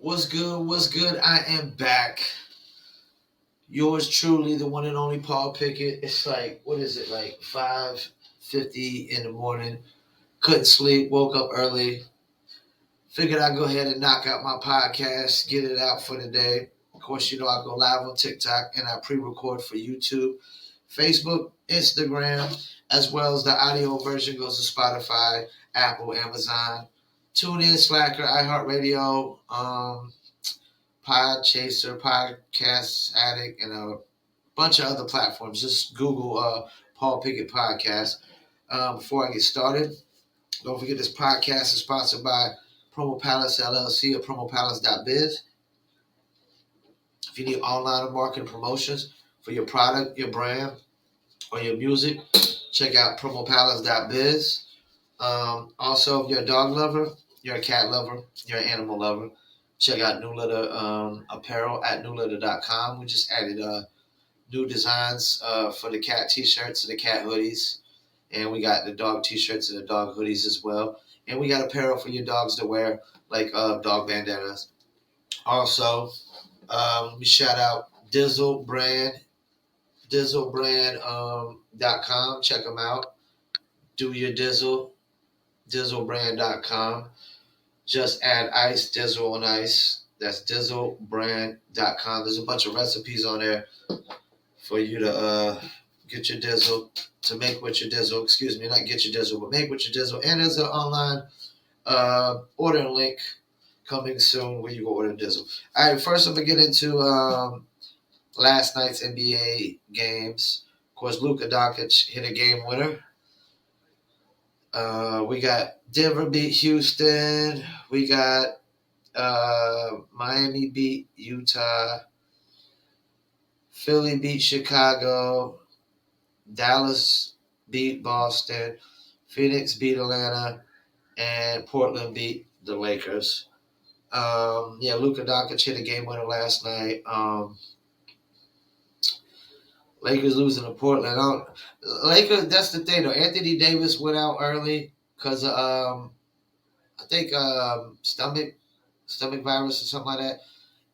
What's good? What's good? I am back. Yours truly, the one and only Paul Pickett. It's like, what is it, like 5:50 in the morning. Couldn't sleep, woke up early. Figured I'd go ahead and knock out my podcast, get it out for the day. Of course, I go live on TikTok and I pre-record for YouTube, Facebook, Instagram, as well as the audio version goes to Spotify, Apple, Amazon, TuneIn, Slacker, iHeartRadio, Pod Chaser, Podcast Addict, and a bunch of other platforms. Just Google Paul Pickett Podcast. Before I get started, don't forget this podcast is sponsored by Promo Palace LLC at promopalace.biz. If you need online marketing promotions for your product, your brand, or your music, check out promopalace.biz. Also, if you're a dog lover, you're a cat lover, you're an animal lover, check out New Litter apparel at newlitter.com. We just added new designs for the cat t-shirts and the cat hoodies. And we got the dog t-shirts and the dog hoodies as well. And we got apparel for your dogs to wear, like dog bandanas. Also, we shout out Dizzle Brand, dizzlebrand.com. Check them out. Do your Dizzle, dizzlebrand.com. Just add ice, Dizzle on ice. That's dizzlebrand.com. There's a bunch of recipes on there for you to get your Dizzle, to make with your Dizzle. Excuse me, not get your Dizzle, but make with your Dizzle. And there's an online ordering link coming soon where you can order Dizzle. All right, first I'm going to get into last night's NBA games. Of course, Luka Doncic hit a game winner. We got Denver beat Houston. We got Miami beat Utah. Philly beat Chicago. Dallas beat Boston. Phoenix beat Atlanta. And Portland beat the Lakers. Luka Doncic hit a game winner last night. Lakers losing to Portland. Lakers, that's the thing, though. Anthony Davis went out early because of, I think, stomach virus or something like that.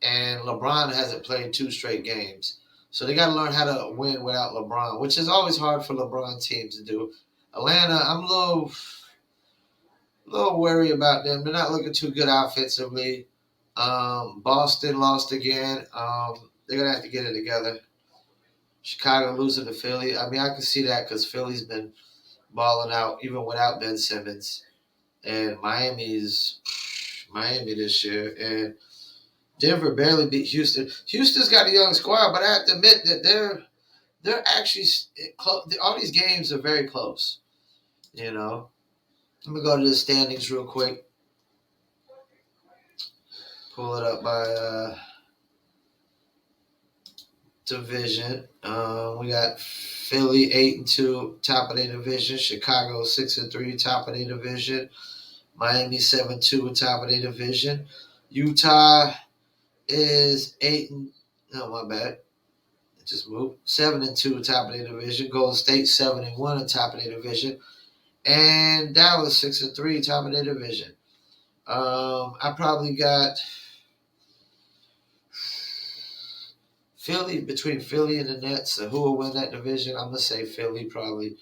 And LeBron hasn't played 2 straight games. So they got to learn how to win without LeBron, which is always hard for LeBron teams to do. Atlanta, I'm a little worried about them. They're not looking too good offensively. Boston lost again. They're going to have to get it together. Chicago losing to Philly. I mean, I can see that because Philly's been balling out even without Ben Simmons. And Miami this year. And Denver barely beat Houston. Houston's got a young squad, but I have to admit that they're actually close. All these games are very close. Let me go to the standings real quick. Pull it up by division. We got Philly 8-2, top of their division. Chicago 6-3, top of their division. Miami 7-2, top of their division. Utah is 8-. No, my bad. It just moved. 7-2, top of their division. Golden State 7-1, top of their division. And Dallas 6-3, top of their division. I probably got Philly, between Philly and the Nets. So who will win that division? I'm gonna say Philly probably.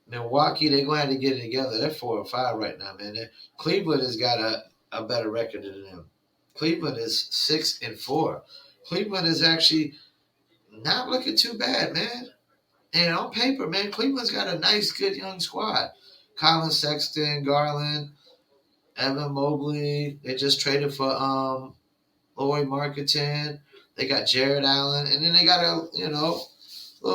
Milwaukee, they're going to have to get it together. They're 4-5 right now, man. Cleveland has got a better record than them. Cleveland is 6-4. Cleveland is actually not looking too bad, man. And on paper, man, Cleveland's got a nice, good young squad. Colin Sexton, Garland, Evan Mobley. They just traded for Lauri Markkanen. They got Jared Allen, and then they got a little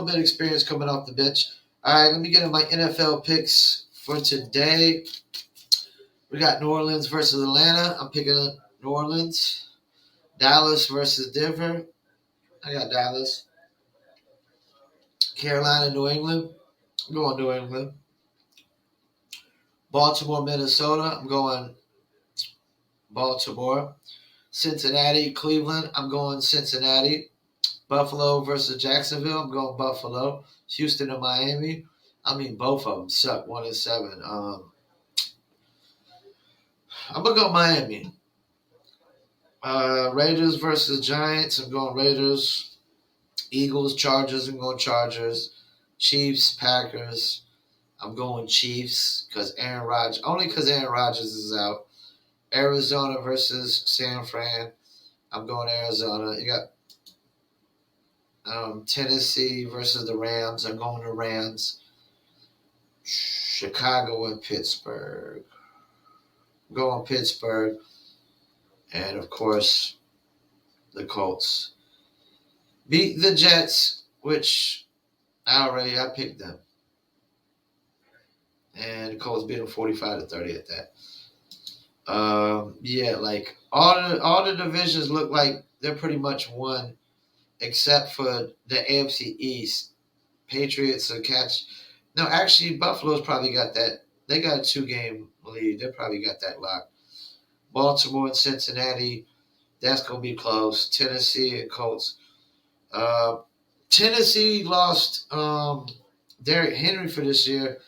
bit of experience coming off the bench. All right, let me get in my NFL picks for today. We got New Orleans versus Atlanta. I'm picking New Orleans. Dallas versus Denver. I got Dallas. Carolina, New England. I'm going New England. Baltimore, Minnesota. I'm going Baltimore. Cincinnati, Cleveland. I'm going Cincinnati. Buffalo versus Jacksonville. I'm going Buffalo. Houston and Miami. I mean, both of them suck 1-7. I'm going to go Miami. Raiders versus Giants. I'm going Raiders. Eagles, Chargers. I'm going Chargers. Chiefs, Packers. I'm going Chiefs because Aaron Rodgers. Only because Aaron Rodgers is out. Arizona versus San Fran. I'm going Arizona. You got Tennessee versus the Rams. I'm going to Rams. Chicago and Pittsburgh. I'm going Pittsburgh. And of course, the Colts. Beat the Jets, which I picked them. And the Colts beat them 45-30 at that. Like all the divisions look like they're pretty much won, except for the AFC East. Patriots are catch. No, actually, Buffalo's probably got that. They got a 2-game lead. They probably got that locked. Baltimore and Cincinnati, that's gonna be close. Tennessee and Colts. Tennessee lost Derrick Henry for this year.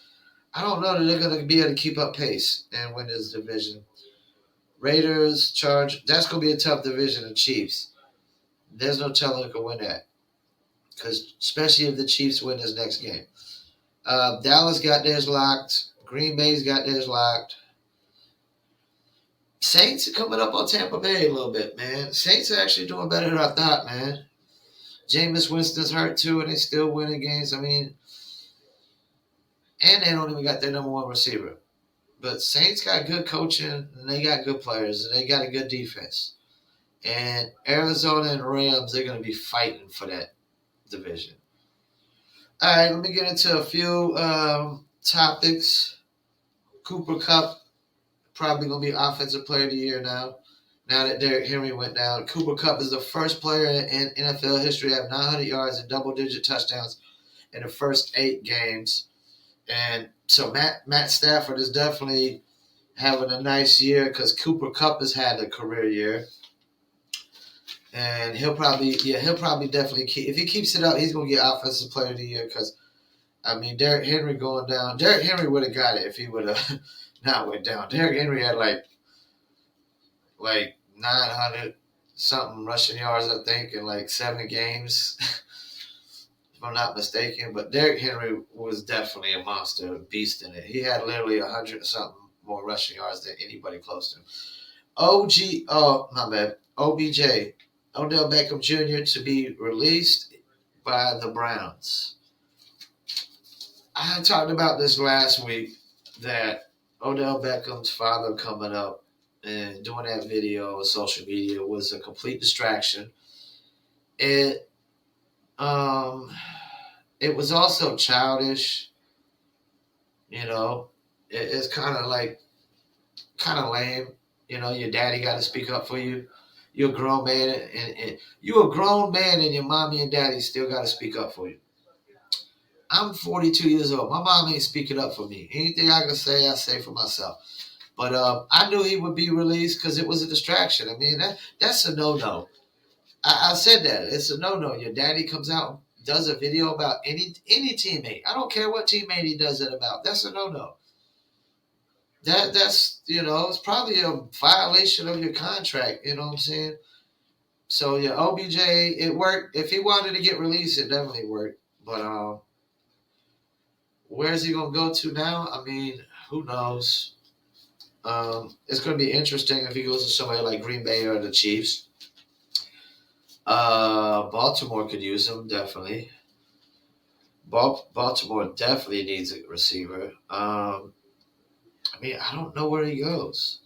I don't know that they're gonna be able to keep up pace and win this division. Raiders, Charge. That's gonna be a tough division. The Chiefs. There's no telling who can win that, because especially if the Chiefs win this next game. Dallas got theirs locked. Green Bay's got theirs locked. Saints are coming up on Tampa Bay a little bit, man. Saints are actually doing better than I thought, man. Jameis Winston's hurt too, and they still winning games. I mean, and they don't even got their number one receiver. But Saints got good coaching, and they got good players, and they got a good defense. And Arizona and Rams, they're going to be fighting for that division. All right, let me get into a few topics. Cooper Kupp, probably going to be Offensive Player of the Year now. Now that Derrick Henry went down. Cooper Kupp is the first player in NFL history to have 900 yards and double-digit touchdowns in the first 8 games. And so Matt Stafford is definitely having a nice year because Cooper Kupp has had a career year. And he'll probably definitely keep. If he keeps it up, he's going to get Offensive Player of the Year because, I mean, Derrick Henry going down. Derrick Henry would have got it if he would have not went down. Derrick Henry had like 900 something rushing yards, I think, in like 7 games, if I'm not mistaken. But Derrick Henry was definitely a monster, a beast in it. He had literally 100 something more rushing yards than anybody close to him. OBJ, Odell Beckham Jr. to be released by the Browns. I talked about this last week that Odell Beckham's father coming up and doing that video on social media was a complete distraction. It was also childish, you know. It's kind of lame, you know. Your daddy got to speak up for you. You're a grown man, and your mommy and daddy still got to speak up for you. I'm 42 years old. My mom ain't speaking up for me. Anything I can say, I say for myself. But I knew he would be released because it was a distraction. I mean, that's a no-no. I said that. It's a no-no. Your daddy comes out, does a video about any teammate. I don't care what teammate he does it about. That's a no-no. That's, it's probably a violation of your contract. You know what I'm saying? So, yeah, OBJ, it worked. If he wanted to get released, it definitely worked. But where's he going to go to now? I mean, who knows? It's going to be interesting if he goes to somebody like Green Bay or the Chiefs. Baltimore could use him, definitely. Baltimore definitely needs a receiver. I don't know where he goes.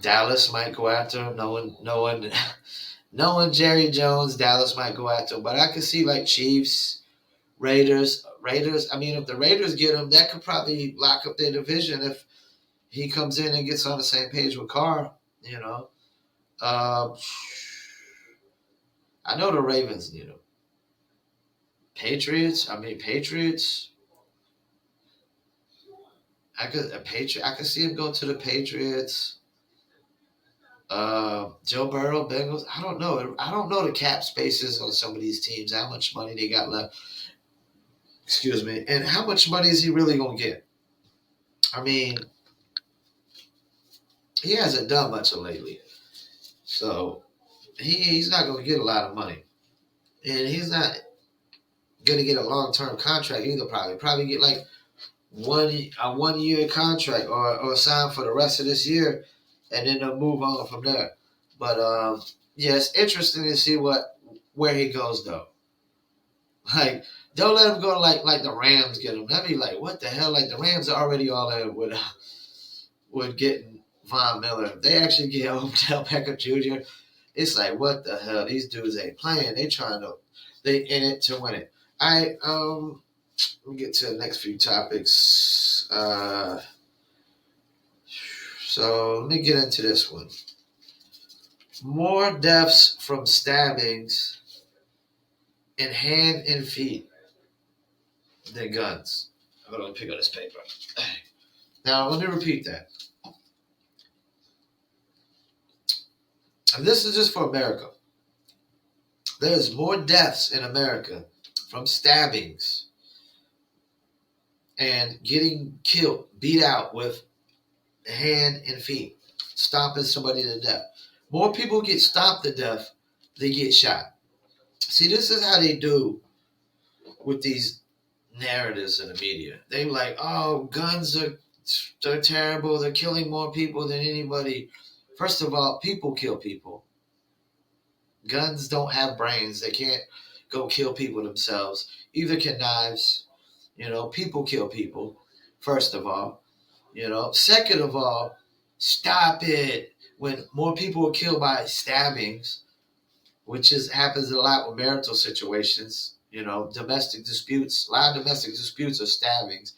Dallas might go after him. Knowing Jerry Jones, Dallas might go after him. But I could see like Chiefs, Raiders. If the Raiders get him, that could probably lock up their division if he comes in and gets on the same page with Carr, you know. I know the Ravens need him. Patriots. I could see him go to the Patriots. Joe Burrow, Bengals. I don't know. I don't know the cap spaces on some of these teams. How much money they got left? Excuse me. And how much money is he really gonna get? I mean, he hasn't done much lately. So he's not going to get a lot of money. And he's not going to get a long-term contract either, probably. Probably get like a 1 year contract or sign for the rest of this year, and then they'll move on from there. But yeah, it's interesting to see where he goes though. Like, don't let him go like the Rams get him. That'd be like, what the hell? Like, the Rams are already all in with getting Von Miller. If they actually get Odell Beckham Jr., it's like, what the hell? These dudes ain't playing. They in it to win it. Let me get to the next few topics. So let me get into this one. More deaths from stabbings in hand and feet than guns. I'm going to pick up this paper. Now, let me repeat that. And this is just for America. There's more deaths in America from stabbings and getting killed, beat out with hand and feet, stomping somebody to death. More people get stomped to death than get shot. See, this is how they do with these narratives in the media. They like, oh, guns they're terrible. They're killing more people than anybody. First of all, people kill people. Guns don't have brains. They can't go kill people themselves. Either can knives. People kill people, first of all. Second of all, stop it. When more people are killed by stabbings, which happens a lot with marital situations, domestic disputes. A lot of domestic disputes are stabbings.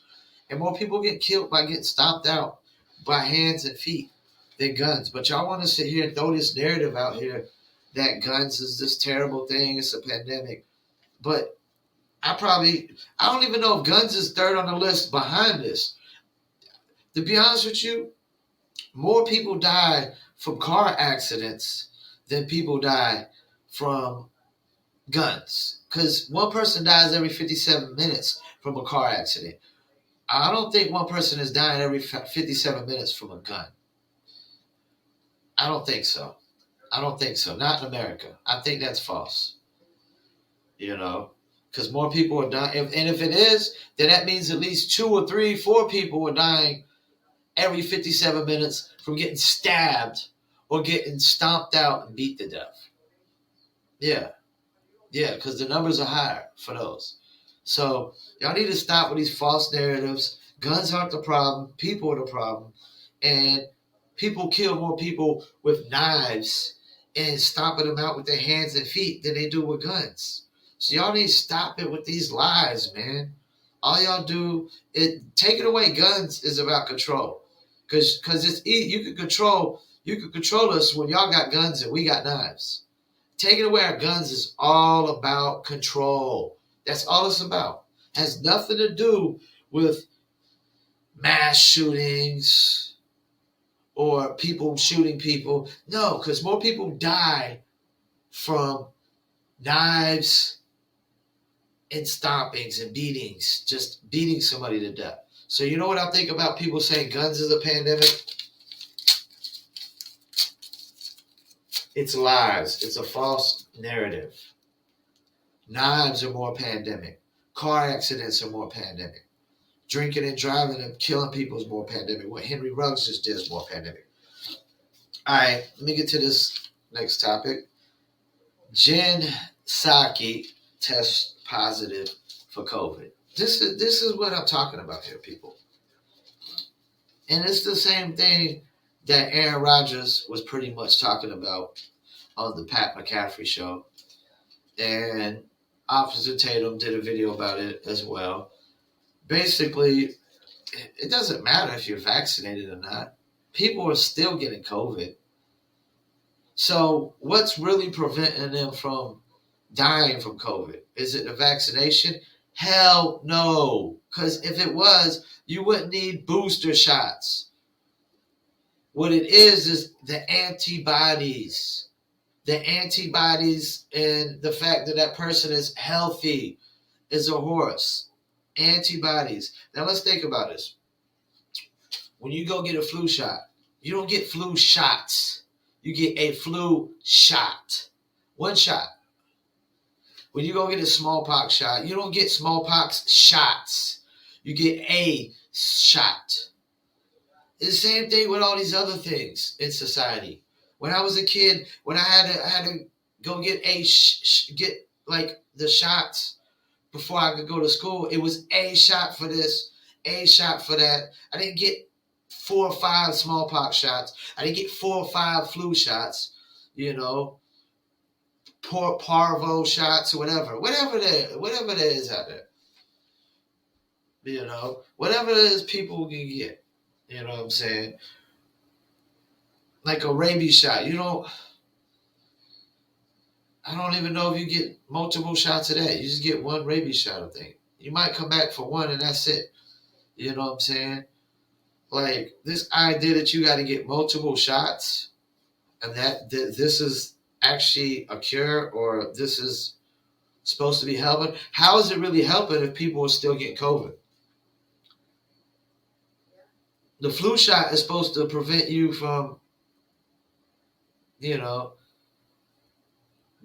And more people get killed by getting stomped out by hands and feet than guns. But y'all want to sit here and throw this narrative out here that guns is this terrible thing. It's a pandemic. But I don't even know if guns is third on the list behind this. To be honest with you, more people die from car accidents than people die from guns. Because one person dies every 57 minutes from a car accident. I don't think one person is dying every 57 minutes from a gun. I don't think so. Not in America. I think that's false. Because more people are dying. And if it is, then that means at least 2 or 3, 4 people are dying every 57 minutes from getting stabbed or getting stomped out and beat to death. Yeah, because the numbers are higher for those. So y'all need to stop with these false narratives. Guns aren't the problem. People are the problem. And people kill more people with knives and stomping them out with their hands and feet than they do with guns. So y'all need to stop it with these lies, man. All y'all do is taking away guns is about control. Because you can control us when y'all got guns and we got knives. Taking away our guns is all about control. That's all it's about. It has nothing to do with mass shootings or people shooting people. No, because more people die from knives and stompings and beatings, just beating somebody to death. So you know what I think about people saying guns is a pandemic? It's lies. It's a false narrative. Knives are more pandemic. Car accidents are more pandemic. Drinking and driving and killing people is more pandemic. What Henry Ruggs just did is more pandemic. All right, let me get to this next topic. Jen Psaki tests positive for COVID. This is what I'm talking about here, people. And it's the same thing that Aaron Rodgers was pretty much talking about on the Pat McCaffrey show. And Officer Tatum did a video about it as well. Basically, it doesn't matter if you're vaccinated or not. People are still getting COVID. So what's really preventing them from dying from COVID? Is it the vaccination? Hell no. Because if it was, you wouldn't need booster shots. What it is the antibodies. The antibodies and the fact that that person is healthy is a horse. Antibodies. Now let's think about this. When you go get a flu shot, You don't get flu shots. You get a flu shot. One shot. When you go get a smallpox shot, you don't get smallpox shots. You get a shot. It's the same thing with all these other things in society. When I was a kid, when I had to go get get like the shots before I could go to school, it was a shot for this, a shot for that. I didn't get 4 or 5 smallpox shots. I didn't get 4 or 5 flu shots. You know, parvo shots or whatever there is out there. You know, whatever it is people can get. You know what I'm saying? Like a rabies shot. I don't even know if you get multiple shots of that. You just get one rabies shot, I think. You might come back for one and that's it. You know what I'm saying? Like this idea that you got to get multiple shots and that this is actually a cure or this is supposed to be helping. How is it really helping if people are still getting COVID? The flu shot is supposed to prevent you from, you know,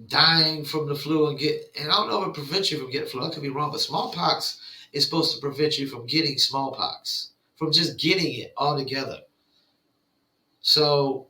dying from the flu and I don't know if it prevents you from getting flu. I could be wrong, but smallpox is supposed to prevent you from getting smallpox, from just getting it altogether. So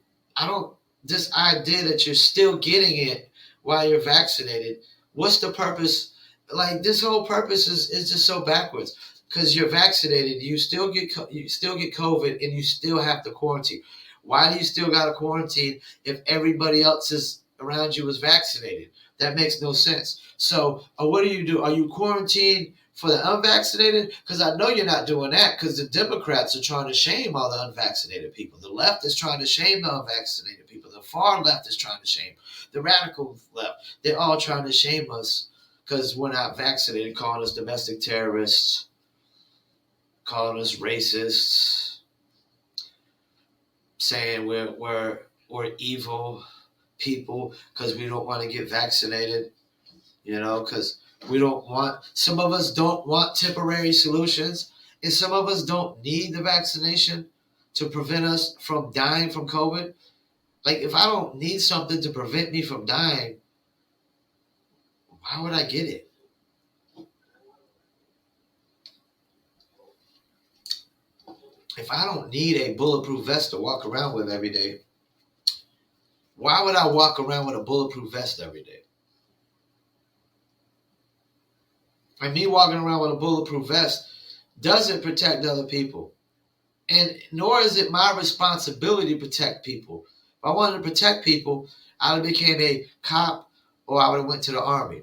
this idea that you're still getting it while you're vaccinated, what's the purpose? Like this whole purpose is just so backwards because you're vaccinated, you still get COVID and you still have to quarantine. Why do you still got to quarantine if everybody else is around you is vaccinated? That makes no sense. So what do? Are you quarantined for the unvaccinated? Because I know you're not doing that because the Democrats are trying to shame all the unvaccinated people. The left is trying to shame the unvaccinated people. The far left is trying to shame. The radical left. They're all trying to shame us because we're not vaccinated, calling us domestic terrorists, calling us racists, saying we're evil people because we don't want to get vaccinated, you know, because some of us don't want temporary solutions and some of us don't need the vaccination to prevent us from dying from COVID. Like if I don't need something to prevent me from dying, why would I get it? If I don't need a bulletproof vest to walk around with every day, why would I walk around with a bulletproof vest every day? And me walking around with a bulletproof vest doesn't protect other people. And nor is it my responsibility to protect people. If I wanted to protect people, I would have became a cop or I would have went to the army.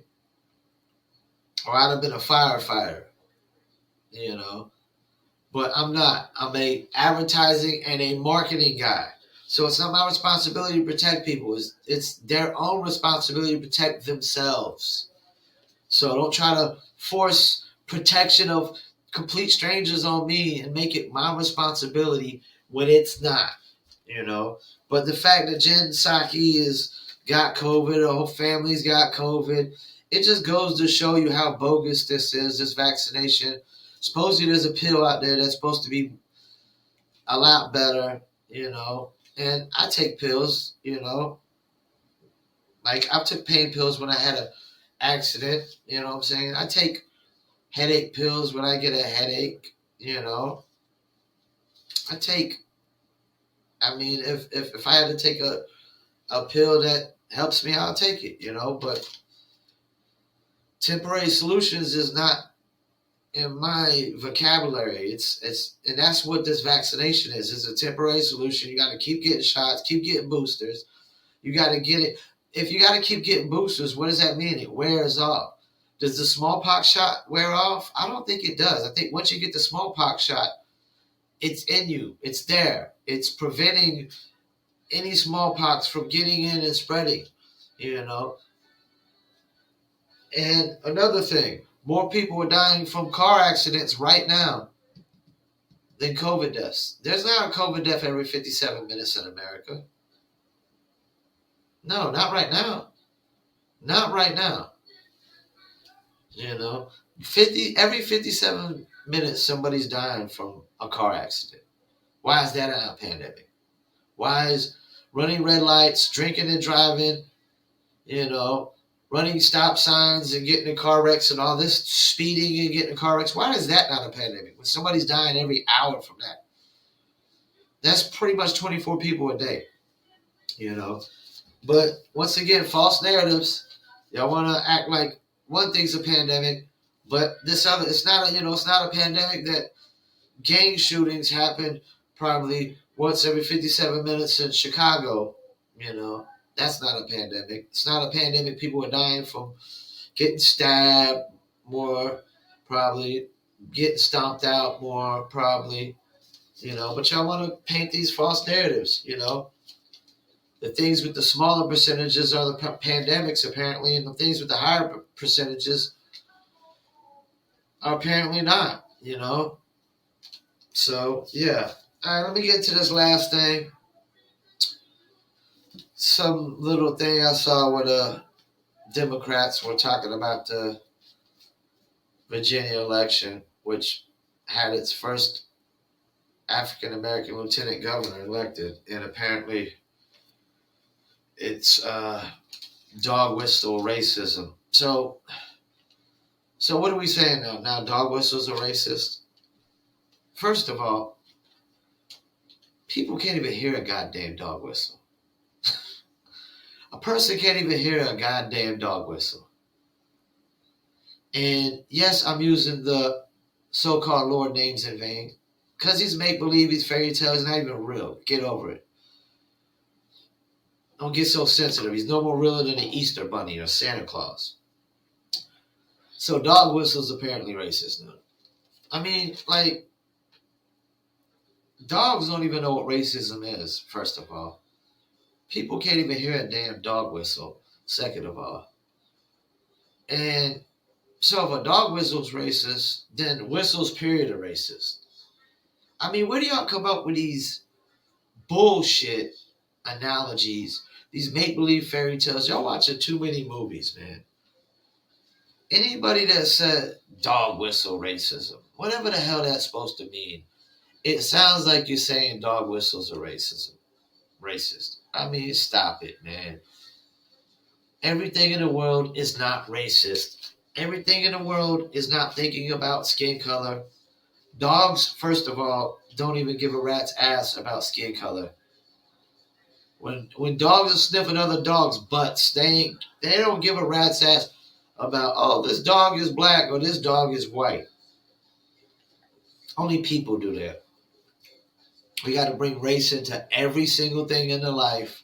Or I'd have been a firefighter. You know. But I'm not. I'm a advertising and a marketing guy. So it's not my responsibility to protect people. It's their own responsibility to protect themselves. So don't try to force protection of complete strangers on me and make it my responsibility when it's not, you know. But the fact that Jen Psaki got COVID, her whole family's got COVID, it just goes to show you how bogus this is, this vaccination. Supposedly there's a pill out there that's supposed to be a lot better, you know. And I take pills, you know. Like I took pain pills when I had an accident, you know what I'm saying? I take headache pills when I get a headache, you know. If I had to take a pill that helps me, I'll take it, you know. But temporary solutions is not in my vocabulary. And that's what this vaccination is. It's a temporary solution. You got to keep getting shots, keep getting boosters. You got to get it. If you got to keep getting boosters, what does that mean? It wears off. Does the smallpox shot wear off? I don't think it does. I think once you get the smallpox shot, it's in you. It's there. It's preventing any smallpox from getting in and spreading, you know. And another thing, more people are dying from car accidents right now than COVID deaths. There's not a COVID death every 57 minutes in America. No, not right now. Not right now. You know, every 57 minutes somebody's dying from a car accident. Why is that not a pandemic? Why is running red lights, drinking and driving, running stop signs and getting in car wrecks and all this, speeding and getting in car wrecks, why is that not a pandemic? When somebody's dying every hour from that. That's pretty much 24 people a day, But once again, false narratives. Y'all want to act like one thing's a pandemic, but this other, it's not a pandemic that gang shootings happen probably once every 57 minutes in Chicago. That's not a pandemic. It's not a pandemic. People are dying from getting stabbed more, probably getting stomped out more, probably. But y'all want to paint these false narratives. The things with the smaller percentages are the pandemics, apparently, and the things with the higher percentages are apparently not. So, yeah. All right, let me get to this last thing. Some little thing I saw where the Democrats were talking about the Virginia election, which had its first African-American lieutenant governor elected, and apparently it's dog whistle racism. So what are we saying now? Now dog whistles are racist? First of all, people can't even hear a goddamn dog whistle. A person can't even hear a goddamn dog whistle. And yes, I'm using the so-called Lord names in vain. Because he's make-believe, he's fairy tale, he's not even real. Get over it. Don't get so sensitive. He's no more realer than an Easter bunny or Santa Claus. So dog whistle's apparently racist now. I mean, dogs don't even know what racism is, first of all. People can't even hear a damn dog whistle, second of all. And so if a dog whistle's racist, then whistles, period, are racist. I mean, where do y'all come up with these bullshit analogies, these make-believe fairy tales? Y'all watching too many movies, man. Anybody that said dog whistle racism, whatever the hell that's supposed to mean, it sounds like you're saying dog whistles are racist. I mean, stop it, man. Everything in the world is not racist. Everything in the world is not thinking about skin color. Dogs, first of all, don't even give a rat's ass about skin color. When dogs are sniffing other dogs' butts, they don't give a rat's ass about, oh, this dog is black or this dog is white. Only people do that. We got to bring race into every single thing in their life.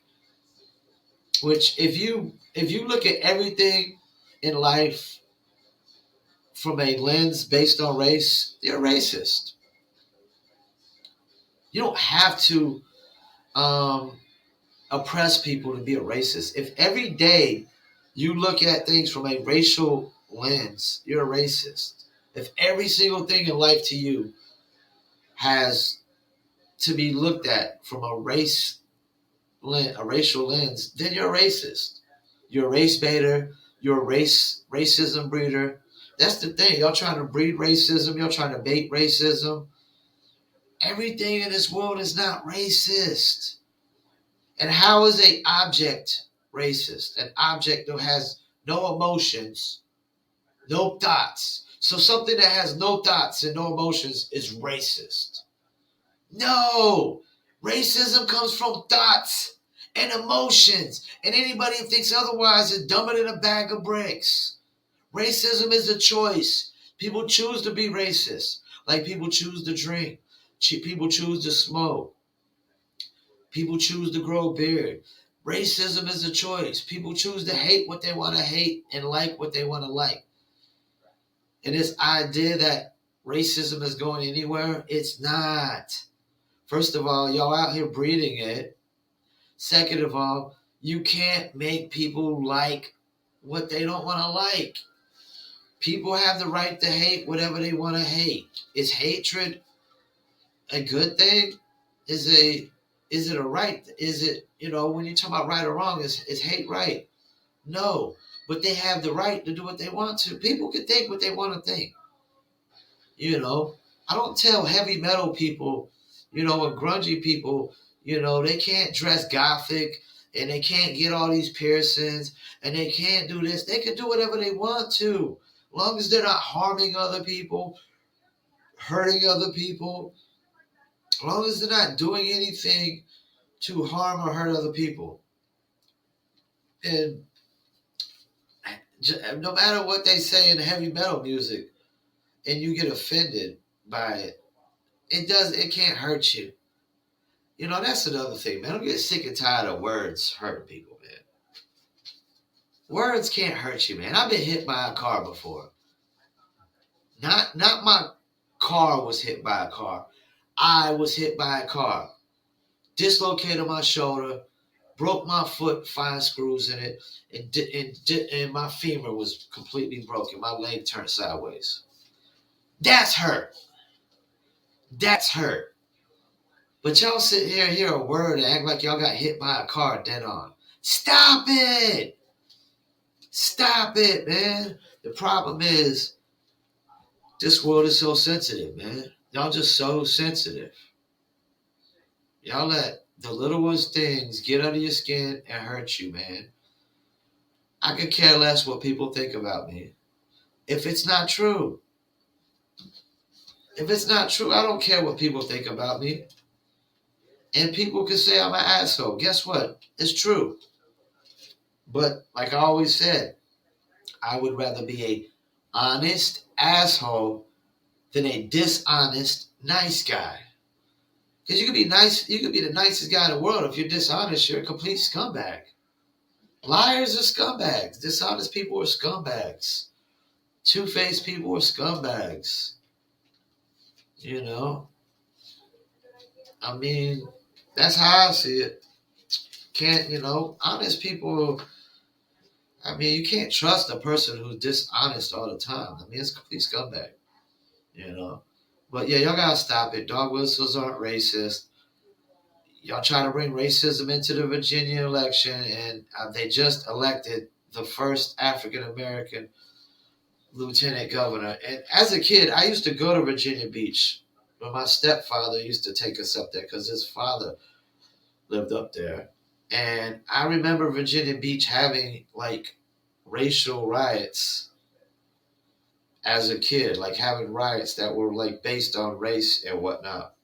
Which, if you look at everything in life from a lens based on race, you're racist. You don't have to oppress people to be a racist. If every day you look at things from a racial lens, you're a racist. If every single thing in life to you has to be looked at from a racial lens, then you're a racist. You're a race baiter. You're a racism breeder. That's the thing. Y'all trying to breed racism. Y'all trying to bait racism. Everything in this world is not racist. And how is an object racist? An object that has no emotions, no thoughts. So something that has no thoughts and no emotions is racist. No! Racism comes from thoughts and emotions. And anybody who thinks otherwise is dumber than a bag of bricks. Racism is a choice. People choose to be racist. Like people choose to drink. People choose to smoke. People choose to grow a beard. Racism is a choice. People choose to hate what they want to hate and like what they want to like. And this idea that racism is going anywhere, it's not. First of all, y'all out here breeding it. Second of all, you can't make people like what they don't want to like. People have the right to hate whatever they want to hate. Is hatred a good thing? Is it a right? Is it, when you talk about right or wrong, is hate right? No. But they have the right to do what they want to. People can think what they want to think. I don't tell heavy metal people, and grungy people, They can't dress gothic, and they can't get all these piercings, and they can't do this. They can do whatever they want to, as long as they're not harming other people, hurting other people, as long as they're not doing anything to harm or hurt other people. And no matter what they say in heavy metal music, and you get offended by it, it can't hurt you. That's another thing, man. I'm getting sick and tired of words hurting people, man. Words can't hurt you, man. I've been hit by a car before. Not my car was hit by a car. I was hit by a car. Dislocated my shoulder, broke my foot, 5 screws in it, and my femur was completely broken. My leg turned sideways. That's hurt. That's hurt. But y'all sit here and hear a word and act like y'all got hit by a car dead on. Stop it! Stop it, man. The problem is, this world is so sensitive, man. Y'all just so sensitive. Y'all let the littlest things get under your skin and hurt you, man. I could care less what people think about me. If it's not true. If it's not true, I don't care what people think about me. And people can say I'm an asshole. Guess what? It's true. But like I always said, I would rather be a honest asshole than a dishonest nice guy. Because you could be nice, you could be the nicest guy in the world. If you're dishonest, you're a complete scumbag. Liars are scumbags. Dishonest people are scumbags. Two-faced people are scumbags. I mean, that's how I see it. Honest people, you can't trust a person who's dishonest all the time. It's a complete scumbag, But yeah, y'all gotta stop it. Dog whistles aren't racist. Y'all try to bring racism into the Virginia election, and they just elected the first African-American lieutenant governor. And as a kid, I used to go to Virginia Beach. But my stepfather used to take us up there because his father lived up there. And I remember Virginia Beach having racial riots as a kid, having riots that were based on race and whatnot.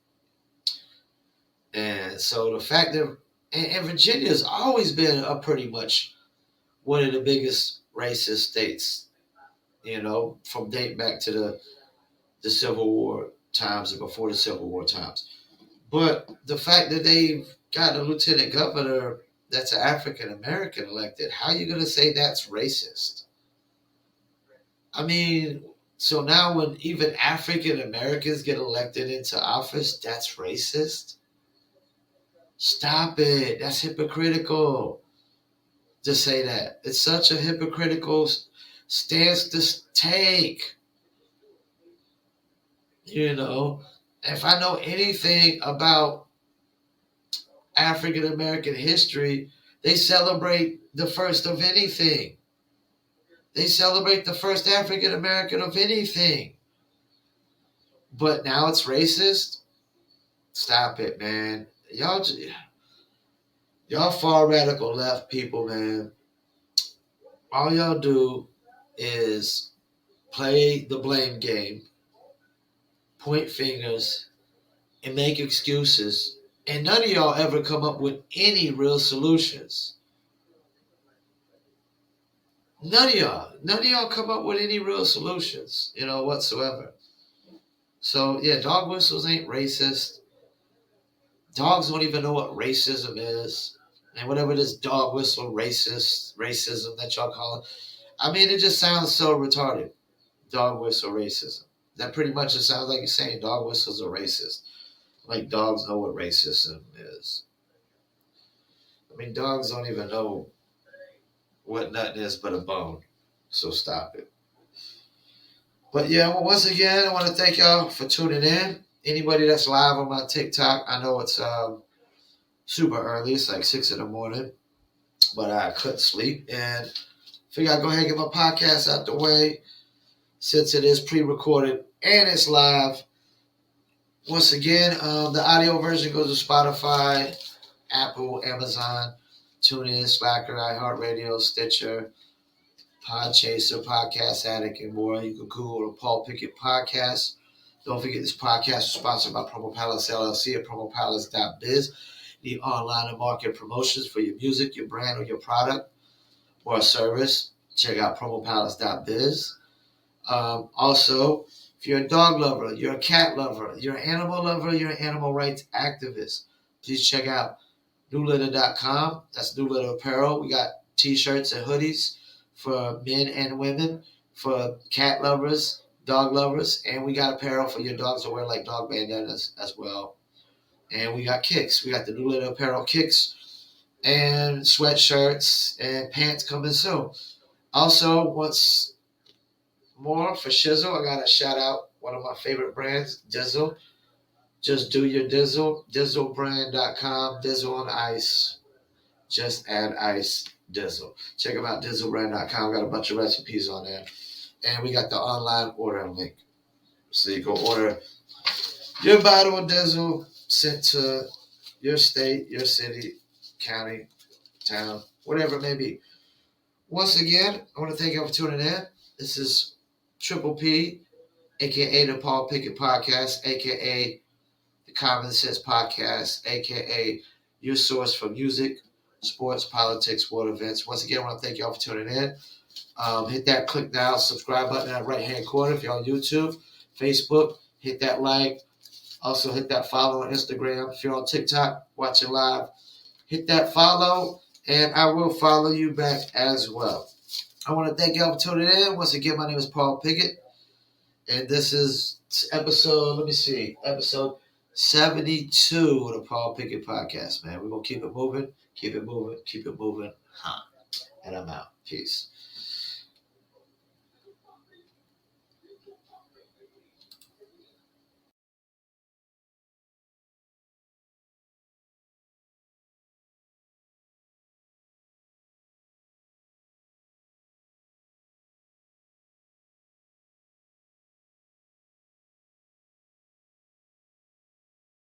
And so the fact that, and Virginia's always been pretty much one of the biggest racist states, from dating back to the Civil War times and before the Civil War times. But the fact that they've got a lieutenant governor that's an African American elected, how are you going to say that's racist? So now when even African Americans get elected into office, that's racist? Stop it. That's hypocritical to say that. It's such a hypocritical stance to take. If I know anything about African American history, they celebrate the first of anything. They celebrate the first African American of anything. But now it's racist? Stop it, man. Y'all far radical left people, man. All y'all do is play the blame game, point fingers, and make excuses. And none of y'all ever come up with any real solutions. None of y'all come up with any real solutions, whatsoever. So, yeah, dog whistles ain't racist. Dogs don't even know what racism is. And whatever this dog whistle racism that y'all call it. It just sounds so retarded. Dog whistle racism. That pretty much just sounds like you're saying dog whistles are racist. Like dogs know what racism is. Dogs don't even know what nothing is but a bone. So stop it. But yeah, once again, I want to thank y'all for tuning in. Anybody that's live on my TikTok, I know it's super early. It's 6 a.m, but I couldn't sleep and figured I'd go ahead and get my podcast out the way since it is pre-recorded and it's live. Once again, the audio version goes to Spotify, Apple, Amazon, TuneIn, Slacker, iHeartRadio, Stitcher, Podchaser, Podcast Addict, and more. You can Google the Paul Pickett Podcast. Don't forget this podcast is sponsored by Promo Palace LLC at promopalace.biz. Need online and market promotions for your music, your brand, or your product or a service? Check out promopalace.biz. Also, if you're a dog lover, you're a cat lover, you're an animal lover, you're an animal rights activist, please check out newlitter.com. That's New Litter Apparel. We got t-shirts and hoodies for men and women, for cat lovers, dog lovers, and we got apparel for your dogs to wear, like dog bandanas as well. And we got kicks. We got the New Litter Apparel kicks and sweatshirts and pants coming soon. Also, once more for Shizzle, I got to shout out one of my favorite brands, Dizzle. Just do your Dizzle, dizzlebrand.com, Dizzle on ice. Just add ice, Dizzle. Check them out, dizzlebrand.com. Got a bunch of recipes on there. And we got the online order link. So you go order your bottle of Dizzle sent to your state, your city, county, town, whatever it may be. Once again, I want to thank you for tuning in. This is Triple P, a.k.a. the Paul Pickett Podcast, a.k.a. the Common Sense Podcast, a.k.a. your source for music, sports, politics, world events. Once again, I want to thank y'all for tuning in. Hit that click now, subscribe button in that right-hand corner if you're on YouTube, Facebook. Hit that like. Also, hit that follow on Instagram. If you're on TikTok, watching live, hit that follow, and I will follow you back as well. I want to thank y'all for tuning in. Once again, my name is Paul Pickett, and this is episode 72 of the Paul Pickett Podcast, man. We're going to keep it moving, keep it moving, keep it moving. And I'm out. Peace.